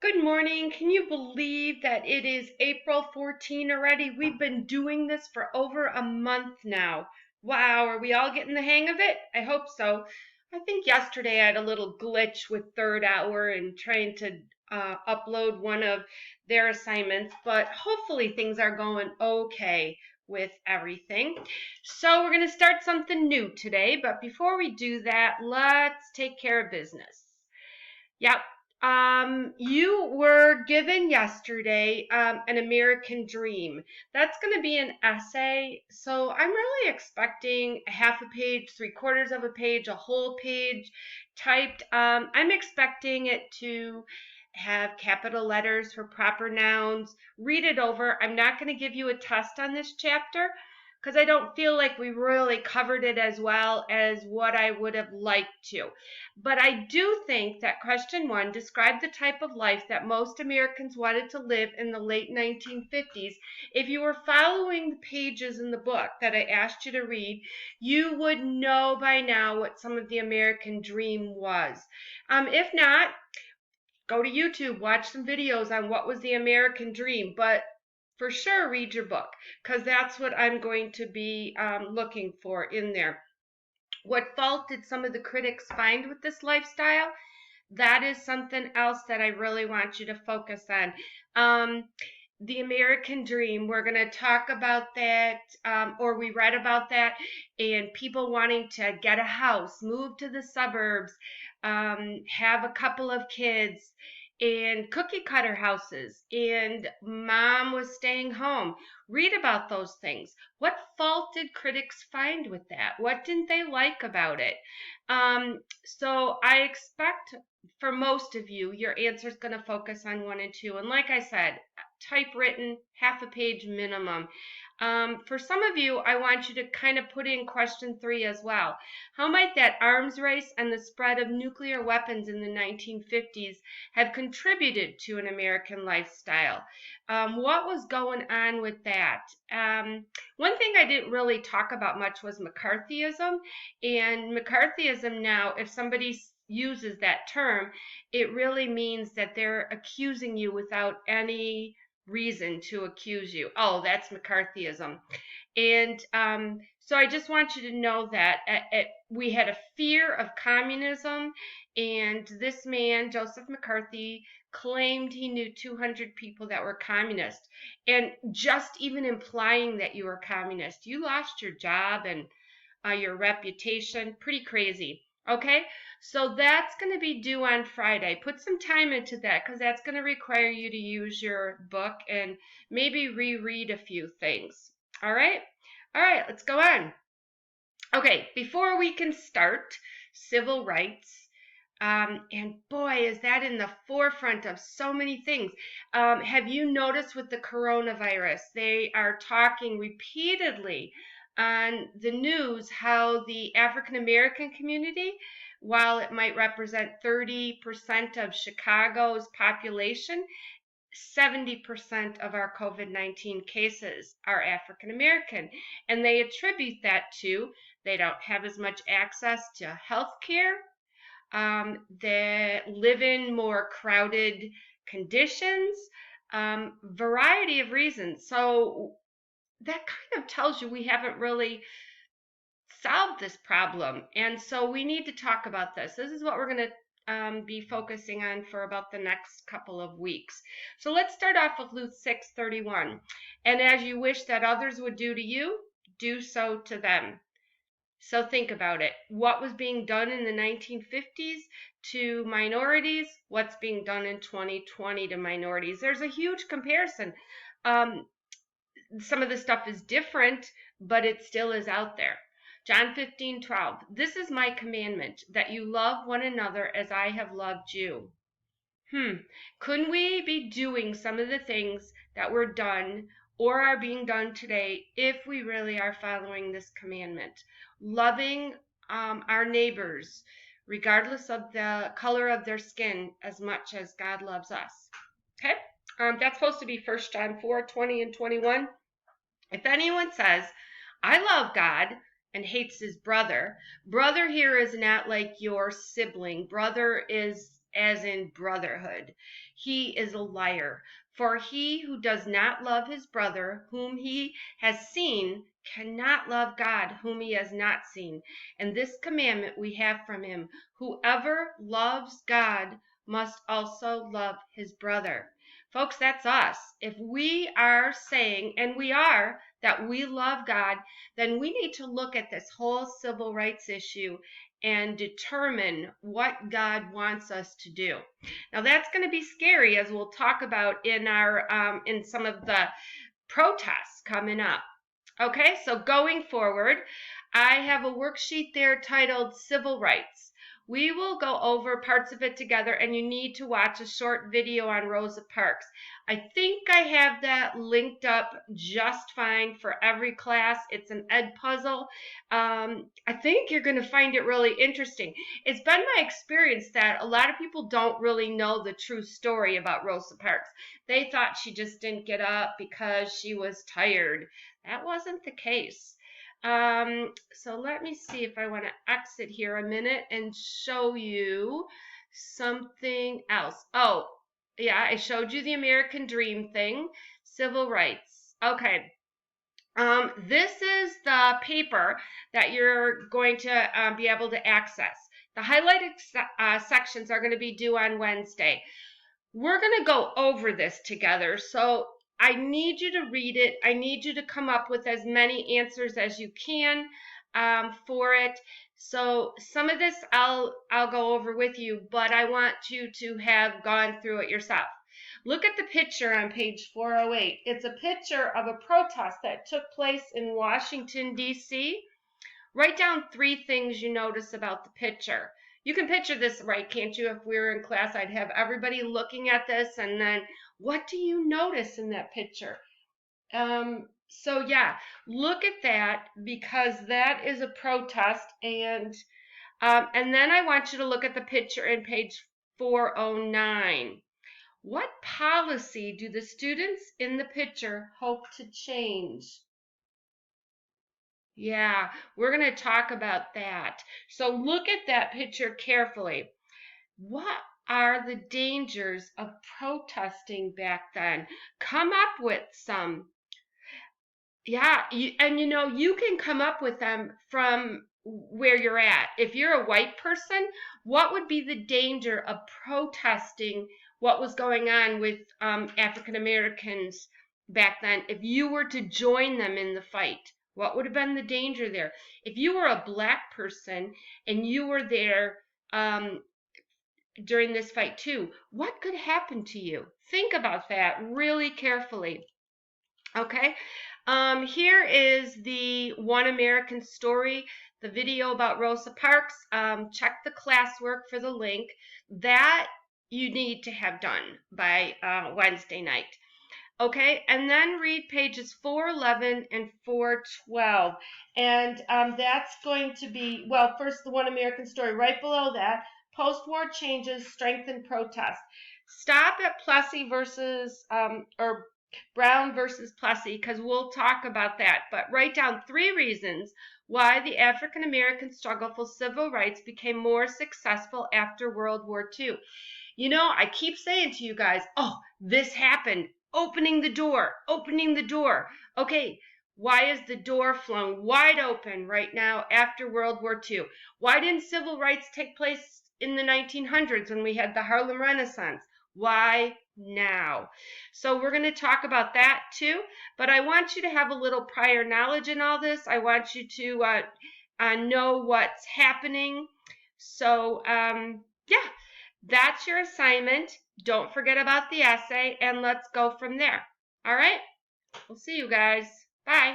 Good morning. Can you believe that it is April 14 already? We've been doing this for over a month now. Wow, are we all getting the hang of it? I hope so. I think yesterday I had a little glitch with Third Hour and trying to upload one of their assignments, but hopefully things are going okay with everything. So we're going to start something new today, but before we do that, let's take care of business. Yep. You were given yesterday an American Dream. That's going to be an essay. So I'm really expecting a half a page, three quarters of a page, a whole page typed. I'm expecting it to have capital letters for proper nouns. Read it over. I'm not going to give you a test on this chapter because I don't feel like we really covered it as well as what I would have liked to. But I do think that question one described the type of life that most Americans wanted to live in the late 1950s. If you were following the pages in the book that I asked you to read, you would know by now what some of the American dream was. If not, go to YouTube, watch some videos on what was the American dream. But for sure, read your book because that's what I'm going to be looking for in there. What fault did some of the critics find with this lifestyle? That is something else that I really want you to focus on. The American Dream, we're going to talk about that, or we read about that, and people wanting to get a house, move to the suburbs, have a couple of kids, and cookie cutter houses, and mom was staying home. Read about those things. What fault did critics find with that? What didn't they like about it? So I expect for most of you, your answer is going to focus on one and two. And like I said, typewritten, half a page minimum. For some of you, I want you to kind of put in question three as well. How might that arms race and the spread of nuclear weapons in the 1950s have contributed to an American lifestyle? What was going on with that? One thing I didn't really talk about much was McCarthyism. And McCarthyism now, if somebody uses that term, it really means that they're accusing you without any reason to accuse you. Oh, that's McCarthyism. And so I just want you to know that we had a fear of communism, and this man, Joseph McCarthy, claimed he knew 200 people that were communist. And just even implying that you were communist, you lost your job and your reputation. Pretty crazy. Okay, so that's going to be due on Friday. Put some time into that because that's going to require you to use your book and maybe reread a few things. All right? All right, let's go on. Okay, before we can start, civil rights. And boy, is that in the forefront of so many things. Have you noticed with the coronavirus, they are talking repeatedly on the news how the African American community, while it might represent 30% of Chicago's population, 70% of our COVID-19 cases are African American. And they attribute that to they don't have as much access to health care, they live in more crowded conditions, variety of reasons. So that kind of tells you we haven't really solved this problem. And so we need to talk about this. This is what we're going to be focusing on for about the next couple of weeks. So let's start off with Luke 6:31. And as you wish that others would do to you, do so to them. So think about it. What was being done in the 1950s to minorities? What's being done in 2020 to minorities? There's a huge comparison. Um, some of the stuff is different, but it still is out there. John 15:12. This is my commandment, that you love one another as I have loved you. Couldn't we be doing some of the things that were done or are being done today if we really are following this commandment? Loving our neighbors, regardless of the color of their skin, as much as God loves us. Okay? That's supposed to be 1 John 4:20 and 21. If anyone says, I love God and hates his brother, brother here is not like your sibling. Brother is as in brotherhood. He is a liar. For he who does not love his brother whom he has seen cannot love God whom he has not seen. And this commandment we have from him: whoever loves God must also love his brother. Folks, that's us. If we are saying, and we are, that we love God, then we need to look at this whole civil rights issue and determine what God wants us to do. Now that's going to be scary, as we'll talk about in in some of the protests coming up. Okay, so going forward, I have a worksheet there titled Civil Rights. We will go over parts of it together, and you need to watch a short video on Rosa Parks. I think I have that linked up just fine for every class. It's an ed puzzle. I think you're going to find it really interesting. It's been my experience that a lot of people don't really know the true story about Rosa Parks. They thought she just didn't get up because she was tired. That wasn't the case. So let me see if I want to exit here a minute and show you something else. Oh, yeah, I showed you the American Dream thing, civil rights. Okay. This is the paper that you're going to be able to access. The highlighted sections are going to be due on Wednesday. We're going to go over this together. So I need you to read it. I need you to come up with as many answers as you can for it. So some of this I'll go over with you, but I want you to have gone through it yourself. Look at the picture on page 408. It's a picture of a protest that took place in Washington, D.C. Write down 3 things you notice about the picture. You can picture this, right, can't you? If we were in class, I'd have everybody looking at this, and then what do you notice in that picture? So yeah, look at that, because that is a protest, and then I want you to look at the picture in page 409. What policy do the students in the picture hope to change? Yeah, we're going to talk about that. So look at that picture carefully. What are the dangers of protesting back then? Come up with some. Yeah, and you can come up with them from where you're at. If you're a white person, what would be the danger of protesting what was going on with African Americans back then? If you were to join them in the fight, what would have been the danger there? If you were a black person and you were there during this fight too, what could happen to you? Think about that really carefully. Okay, here is the One American Story, the video about Rosa Parks. Check the classwork for the link. That you need to have done by Wednesday night. Okay, and then read pages 411 and 412. And that's going to be, well, first the One American Story. Right below that, post-war changes strengthen protest. Stop at Plessy versus, or Brown versus Plessy, because we'll talk about that. But write down 3 reasons why the African American struggle for civil rights became more successful after World War II. I keep saying to you guys, oh, this happened. Opening the door, opening the door. Okay, why is the door flung wide open right now after World War II? Why didn't civil rights take place in the 1900s when we had the Harlem Renaissance? Why now? So we're going to talk about that too, but I want you to have a little prior knowledge in all this. I want you to know what's happening. So, yeah, that's your assignment. Don't forget about the essay, and let's go from there. All right? We'll see you guys. Bye.